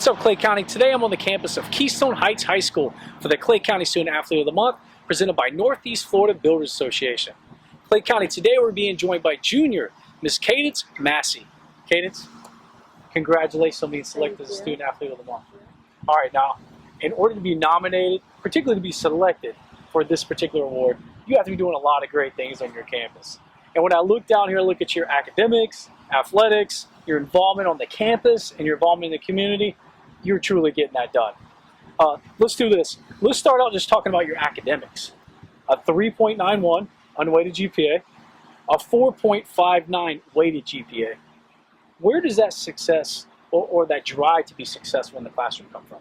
What's up, Clay County? Today I'm on the campus of Keystone Heights High School for the Clay County Student Athlete of the Month, presented by Northeast Florida Builders Association. Clay County, today we're being joined by junior Miss Kadence Massey. Kadence, congratulations on being selected as a Student Athlete of the Month. All right, now, in order to be nominated, particularly to be selected for this particular award, you have to be doing a lot of great things on your campus. And when I look down here, look at your academics, athletics, your involvement on the campus, and your involvement in the community, you're truly getting that done. Let's do this. Let's start out just talking about your academics. A 3.91 unweighted GPA, a 4.59 weighted GPA. Where does that success or that drive to be successful in the classroom come from?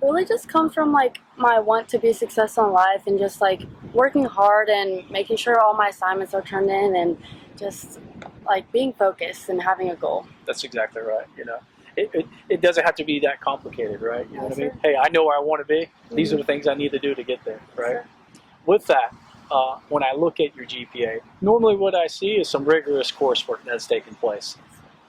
It really just comes from like my want to be successful in life and just like working hard and making sure all my assignments are turned in and just like being focused and having a goal. That's exactly right. You know, it doesn't have to be that complicated, right? You know what I mean? Sir. Hey, I know where I want to be. These are the things I need to do to get there, right? Sir. With that, when I look at your GPA, normally what I see is some rigorous coursework that's taking place.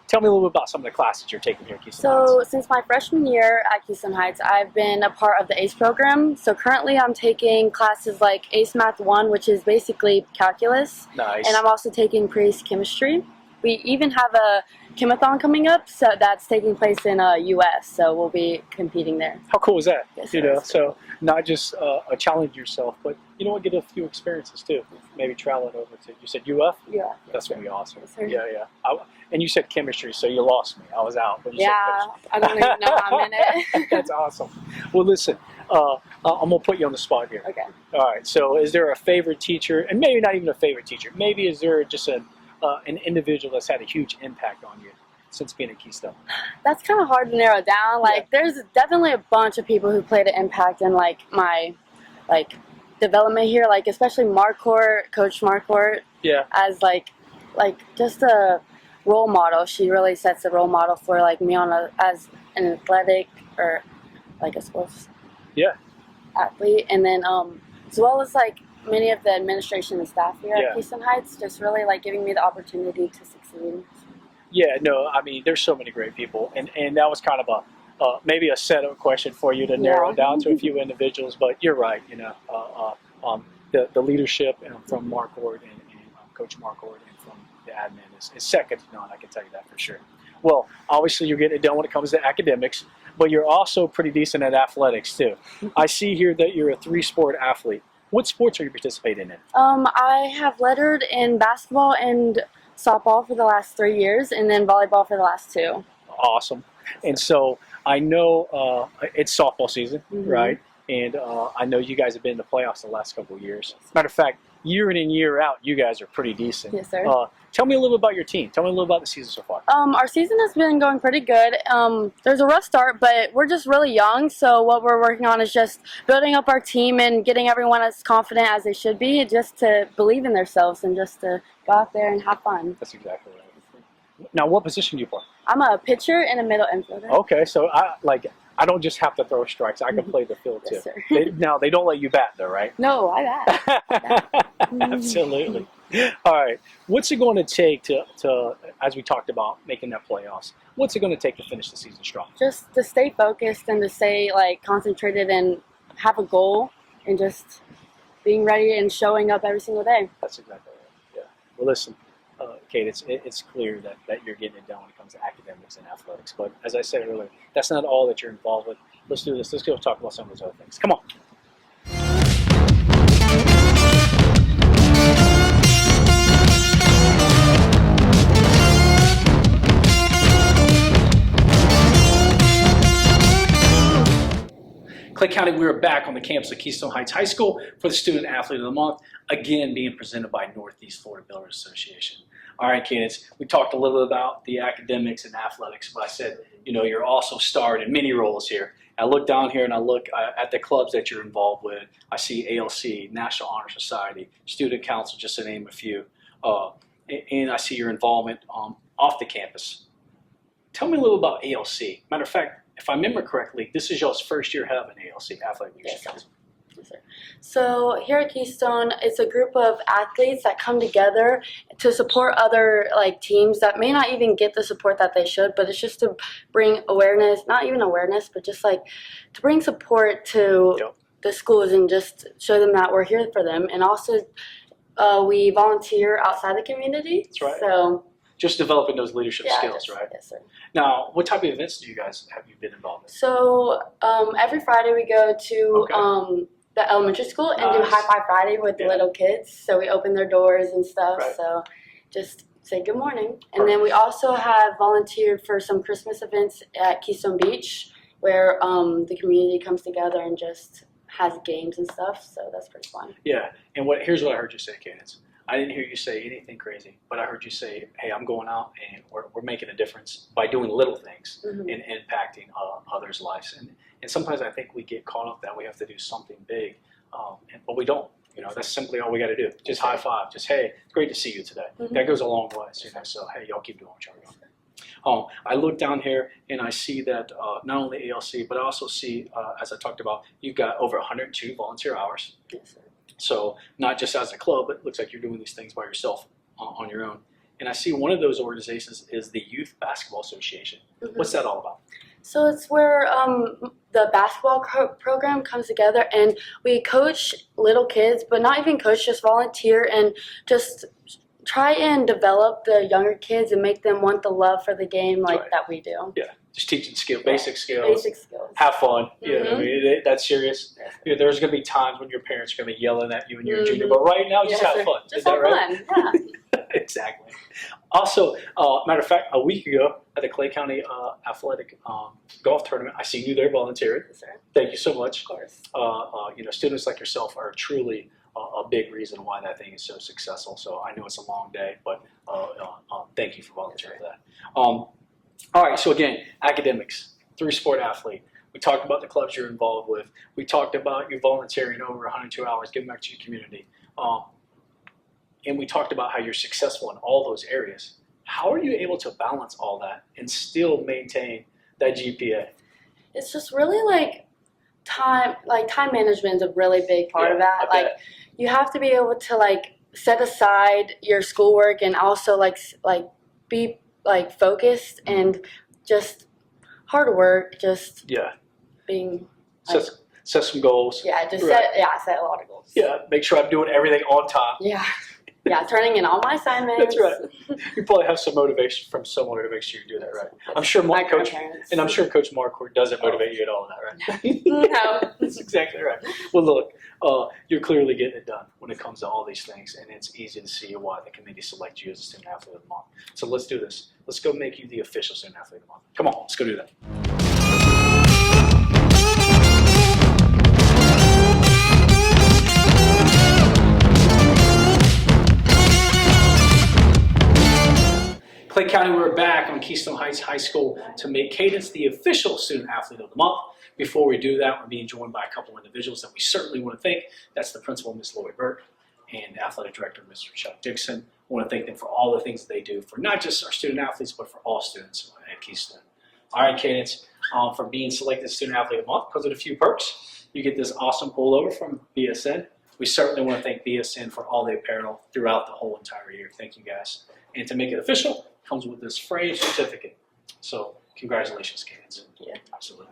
Tell me a little bit about some of the classes you're taking here at Keystone Heights. So since my freshman year at Keystone Heights, I've been a part of the ACE program. So currently I'm taking classes like ACE Math 1, which is basically calculus. Nice. And I'm also taking pre-ACE chemistry. We even have a chemathon coming up, so that's taking place in US, so we'll be competing there. How cool is that? Yes, you know, so not just challenge yourself, but you know what, get a few experiences too. Maybe traveling over to, you said UF? Yeah. That's going to be awesome. Yes, sir. Yeah. And you said chemistry, so you lost me. I was out. When you Yeah, said I don't even know how I'm in it. That's awesome. Well, listen, I'm going to put you on the spot here. Okay. All right, so is there a favorite teacher, and maybe not even a favorite teacher, maybe is there just an individual that's had a huge impact on you since being at Keystone? That's kind of hard to narrow down. Like, there's definitely a bunch of people who played an impact in like my development here. Like especially Marcourt, Coach Marcourt. Yeah. As like just a role model. She really sets a role model for like me as an athletic or like a sports athlete, and then as well as like many of the administration and staff here at Keystone Heights, just really like giving me the opportunity to succeed. Yeah, no, I mean, there's so many great people, and that was kind of maybe a setup question for you to narrow down to a few individuals, but you're right, you know, the leadership from Marcourt and Coach Marcourt and from the admin is second to none, I can tell you that for sure. Well, obviously you're getting it done when it comes to academics, but you're also pretty decent at athletics too. I see here that you're a 3-sport athlete. What sports are you participating in? I have lettered in basketball and softball for the last 3 years, and then volleyball for the last 2. Awesome. And so I know it's softball season, right? And I know you guys have been in the playoffs the last couple of years. Matter of fact, year in and year out, you guys are pretty decent. Yes, sir. Tell me a little bit about your team. Tell me a little about the season so far. Our season has been going pretty good. There's a rough start, but we're just really young, so what we're working on is just building up our team and getting everyone as confident as they should be, just to believe in themselves and just to go out there and have fun. That's exactly right. Now, what position do you play? I'm a pitcher and a middle infielder. Okay, so I don't just have to throw strikes. I can play the field too. Yes, sir. Now, they don't let you bat though, right? No, I bat. Absolutely. All right. What's it going to take to, as we talked about, making that playoffs? What's it going to take to finish the season strong? Just to stay focused and to stay like concentrated and have a goal and just being ready and showing up every single day. That's exactly right. Yeah. Well, listen, Kate, it's clear that you're getting it done when it comes to academics and athletics. But as I said earlier, that's not all that you're involved with. Let's do this. Let's go talk about some of those other things. Come on. Clay County, we are back on the campus of Keystone Heights High School for the Student Athlete of the Month, again being presented by Northeast Florida Builders Association. All right, kids, we talked a little bit about the academics and athletics, but I said, you know, you're also starred in many roles here. I look down here and I look at the clubs that you're involved with. I see ALC, National Honor Society, Student Council, just to name a few. And I see your involvement off the campus. Tell me a little about ALC. Matter of fact, if I remember correctly, this is y'all's first year having ALC, Athletic Leadership Council. Yes, sir. So here at Keystone, it's a group of athletes that come together to support other like teams that may not even get the support that they should, but it's just to bring awareness, not even awareness, but just like to bring support to the schools and just show them that we're here for them. And also we volunteer outside the community. That's right. So just developing those leadership skills, right? Yes, sir. Now, what type of events have you been involved in? So every Friday we go to the elementary school and do High Five Friday with the little kids. So we open their doors and stuff. Right. So just say good morning. And then we also have volunteered for some Christmas events at Keystone Beach where the community comes together and just has games and stuff. So that's pretty fun. Yeah. And here's what I heard you say, Kadence. I didn't hear you say anything crazy, but I heard you say, hey, I'm going out and we're making a difference by doing little things and impacting others' lives. And sometimes I think we get caught up that we have to do something big, but we don't. You know, that's simply all we got to do. Just high five. Just, hey, great to see you today. That goes a long way. You know, so, hey, y'all keep doing what y'all doing. I look down here and I see that not only ALC, but I also see, as I talked about, you've got over 102 volunteer hours. Yes, sir. So not just as a club, but it looks like you're doing these things by yourself on your own. And I see one of those organizations is the Youth Basketball Association. What's that all about? So it's where the basketball program comes together and we coach little kids, but not even coach, just volunteer and just try and develop the younger kids and make them want the love for the game that we do. Yeah. Just teaching basic skills. Basic skills. Have fun. Yeah, I mean, that's serious. You know, there's going to be times when your parents are going to be yelling at you when you're a junior, but right now, just have fun. Just have fun, yeah. Exactly. Also, matter of fact, a week ago at the Clay County Athletic Golf Tournament, I seen you there volunteering. Yes, sir. Thank you so much. Of course. You know, students like yourself are truly a big reason why that thing is so successful. So I know it's a long day, but thank you for volunteering for that. All right, so again, academics, 3-sport athlete. We talked about the clubs you're involved with. We talked about you volunteering over 102 hours, giving back to your community. And we talked about how you're successful in all those areas. How are you able to balance all that and still maintain that GPA? It's just really time management is a really big part of that. You have to be able to set aside your schoolwork and also be focused and just hard work, just being set some goals. Yeah, just set a lot of goals. Yeah, make sure I'm doing everything on time. Yeah, turning in all my assignments. That's right. You probably have some motivation from someone to make sure you do that right. I'm sure Coach Marcourt doesn't motivate you at all, right? No. That's exactly right. Well, look, you're clearly getting it done when it comes to all these things, and it's easy to see why the committee selects you as a Student Athlete of the Month. So let's do this. Let's go make you the official Student Athlete of the Month. Come on, let's go do that. Clay County, we're back on Keystone Heights High School to make Kadence the official Student Athlete of the Month. Before we do that, we're being joined by a couple individuals that we certainly want to thank. That's the principal, Ms. Lori Burke, and the athletic director, Mr. Chuck Dixon. I want to thank them for all the things that they do for not just our student athletes, but for all students at Keystone. All right, Kadence, for being selected Student Athlete of the Month, comes with a few perks. You get this awesome pullover from BSN. We certainly want to thank BSN for all the apparel throughout the whole entire year. Thank you, guys. And to make it official, comes with this framed certificate. So congratulations, Kadence. Yeah. Absolutely.